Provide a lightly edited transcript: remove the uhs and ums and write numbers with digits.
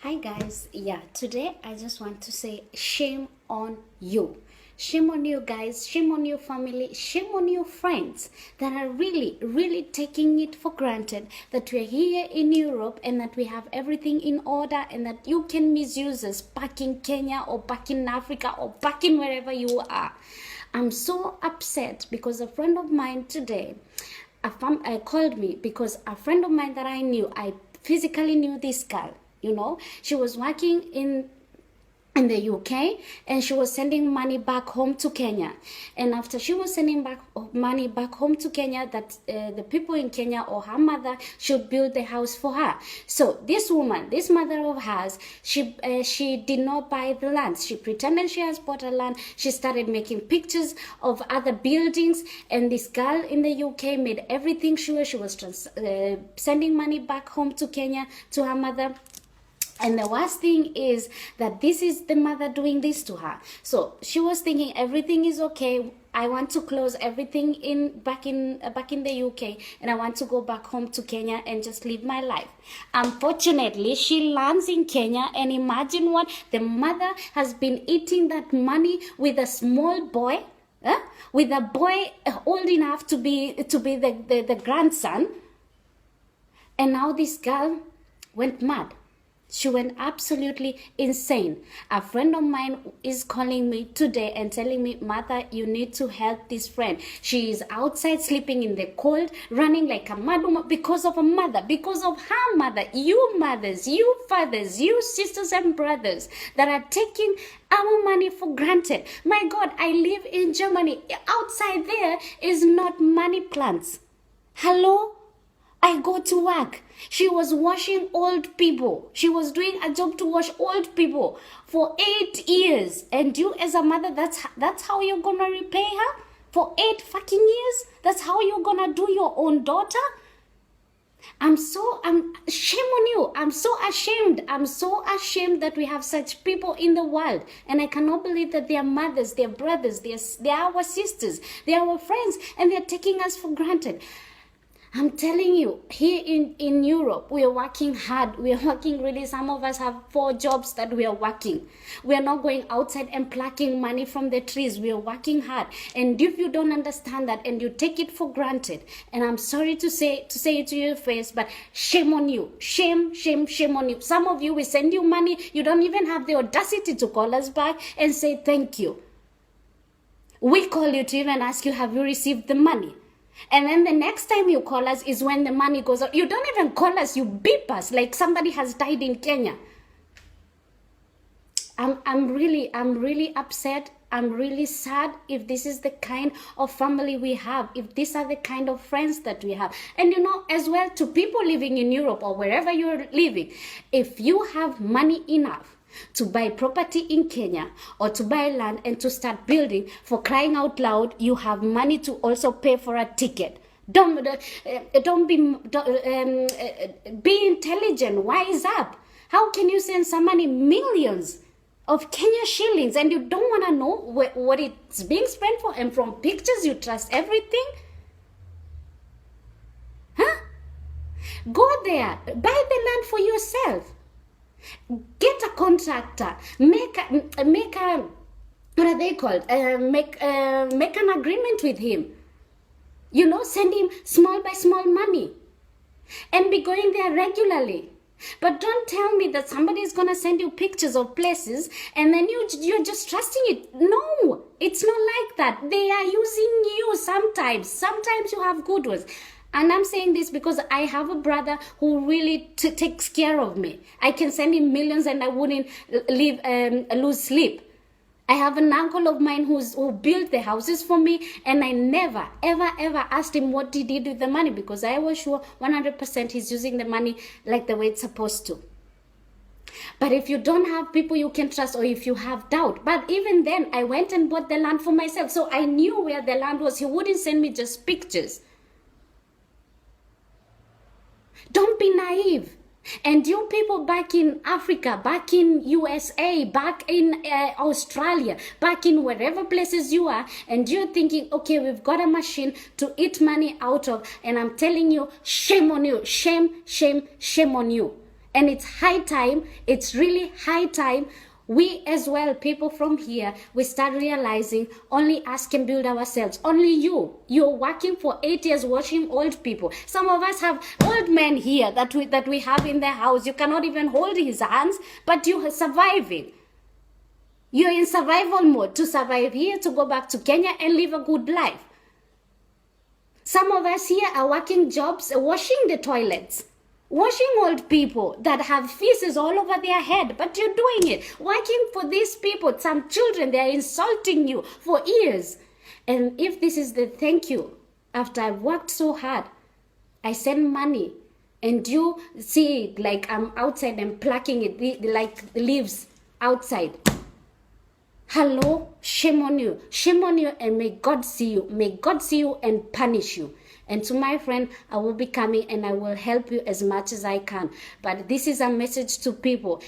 Hi guys, yeah, today I just want to say shame on you. Shame on you guys, shame on your family, shame on your friends that are really taking it for granted that we're here in Europe and that we have everything in order and that you can misuse us back in Kenya or back in Africa or back in wherever you are. I'm so upset because a friend of mine today called me because a friend of mine that I physically knew this girl. She was working in the UK and she was sending money back home to Kenya. And after she was sending back money back home to Kenya, that the people in Kenya or her mother should build the house for her. So this woman, this mother of hers, she did not buy the land. She pretended she has bought a land. She started making pictures of other buildings, and this girl in the UK made everything sure she was sending money back home to Kenya to her mother. And the worst thing is that this is the mother doing this to her. So she was thinking everything is okay. I want to close everything back in the UK, and I want to go back home to Kenya and just live my life. Unfortunately, she lands in Kenya, and imagine what the mother has been eating that money with a small boy, with a boy old enough to be the grandson, and now this girl went mad. She went absolutely insane. A friend of mine is calling me today and telling me, Martha, you need to help this friend. She is outside sleeping in the cold, running like a mad woman because of a mother, because of her mother. You mothers, you fathers, you sisters and brothers that are taking our money for granted. My God, I live in Germany. Outside there is not money plants. Hello? I go to work. She was washing old people. She was doing a job to wash old people for 8 years. And you as a mother, that's how you're going to repay her? For 8 fucking years? That's how you're going to do your own daughter? I'm shame on you. I'm so ashamed. I'm so ashamed that we have such people in the world. And I cannot believe that they are mothers, they are brothers, they are our sisters, they are our friends, and they're taking us for granted. I'm telling you, here in Europe, we are working hard. We are working really. Some of us have 4 jobs that we are working. We are not going outside and plucking money from the trees. We are working hard. And if you don't understand that and you take it for granted, and I'm sorry to say it to your face, but shame on you. Shame on you. Some of you, we send you money. You don't even have the audacity to call us back and say thank you. We call you to even ask you, have you received the money? And then the next time you call us is when the money goes out. You don't even call us, you beep us like somebody has died in Kenya. I'm really upset. I'm really sad if this is the kind of family we have, if these are the kind of friends that we have. And as well, to people living in Europe or wherever you're living, if you have money enough to buy property in Kenya or to buy land and to start building, for crying out loud, you have money to also pay for a ticket. Be intelligent, wise up. How can you send somebody millions of Kenya shillings and you don't want to know what it's being spent for, and from pictures you trust everything? Go there, buy the land for yourself. Get a contractor, make a what are they called? Make an agreement with him. Send him small by small money, and be going there regularly. But don't tell me that somebody is gonna send you pictures of places and then you're just trusting it. No, it's not like that. They are using you sometimes. Sometimes you have good ones. And I'm saying this because I have a brother who really takes care of me. I can send him millions and I wouldn't lose sleep. I have an uncle of mine who built the houses for me, and I never, ever asked him what he did with the money, because I was sure 100% he's using the money like the way it's supposed to. But if you don't have people you can trust, or if you have doubt, but even then, I went and bought the land for myself. So I knew where the land was. He wouldn't send me just pictures. Don't be naive. And you people back in Africa, back in USA, back in Australia, back in wherever places you are, and you're thinking, okay, we've got a machine to eat money out of, and I'm telling you, shame on you, shame on you. And it's high time, it's really high time we as well, people from here, we start realizing only us can build ourselves. Only you're working for 8 years watching old people. Some of us have old men here that we have in the house. You cannot even hold his hands, but you are surviving. You're in survival mode to survive here, to go back to Kenya and live a good life. Some of us here are working jobs, washing the toilets, washing old people that have feces all over their head, but you're doing it, working for these people. Some children, they're insulting you for years. And if this is the thank you, after I've worked so hard, I send money, and you see it like I'm outside and plucking it like leaves outside. Hello, shame on you, and may God see you. May God see you and punish you. And to my friend, I will be coming and I will help you as much as I can. But this is a message to people.